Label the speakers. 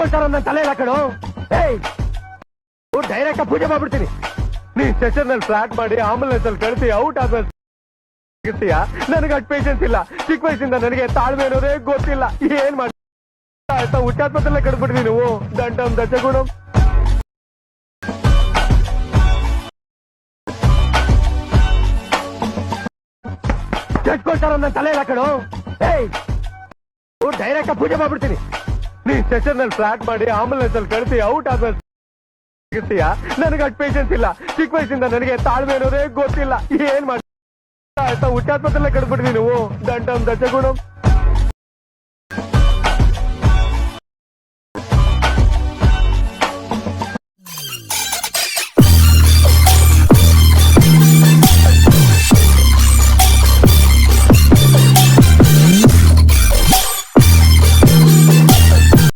Speaker 1: ಚೆಕ್ಕೋಸ್ಕರ ನನ್ನ ತಲೆ ಇಲ್ಲ ಕಣೋ. ಏಯ್ ಡೈರೆಕ್ಟ್ ಪೂಜೆ ಮಾಡ್ಬಿಡ್ತೀನಿ. ನೀನ್ ಸೆಷನ್ ನಲ್ಲಿ ಫ್ಲಾಟ್ ಮಾಡಿ ಆಂಬುಲೆನ್ಸ್ ಅಲ್ಲಿ ಕಳಿಸಿ ಔಟ್ ಆದ್ಮೇಲೆ ನನಗೆ ಅಷ್ಟು ಪೇಷನ್ಸ್ ಇಲ್ಲ. ಚಿಕ್ಕ ವಯಸ್ಸಿಂದ ನನಗೆ ತಾಳ್ಮೆ ಅನ್ನೋದೇ ಗೊತ್ತಿಲ್ಲ. ಏನ್ ಮಾಡಿ ಹುಟ್ಟಾತ್ಮದಲ್ಲೇ ಕಡ್ಬಿಡ್ರಿ ನೀವು. ದಂಡಂ ದಶಗುಣಂ. ಚೆಕ್ಕೋಸ್ಕರ ನನ್ನ ತಲೆ ಇಲ್ಲ ಕಣೋ. ಏಯ್ ಡೈರೆಕ್ಟ್ ಪೂಜೆ ಮಾಡ್ಬಿಡ್ತೀನಿ. ನೀನ್ ಸೆಷನ್ ನಲ್ಲಿ ಫ್ಲಾಟ್ ಮಾಡಿ ಆಂಬುಲೆನ್ಸ್ ಅಲ್ಲಿ ಕಳಿಸಿ ಔಟ್ ಆದ್ಮೇಲೆ ನನಗೆ ಅಷ್ಟು ಪೇಷನ್ಸ್ ಇಲ್ಲ. ಚಿಕ್ಕ ವಯಸ್ಸಿಂದ ನನಗೆ ತಾಳ್ಮೆ ಅನ್ನೋದೇ ಗೊತ್ತಿಲ್ಲ. ಏನ್ ಮಾಡಿ ಹುಟ್ಟಾತ್ಮದಲ್ಲೇ ಕಡ್ಬಿಡ್ರಿ ನೀವು. ದಂಡಂ ದಶಗುಣಂ.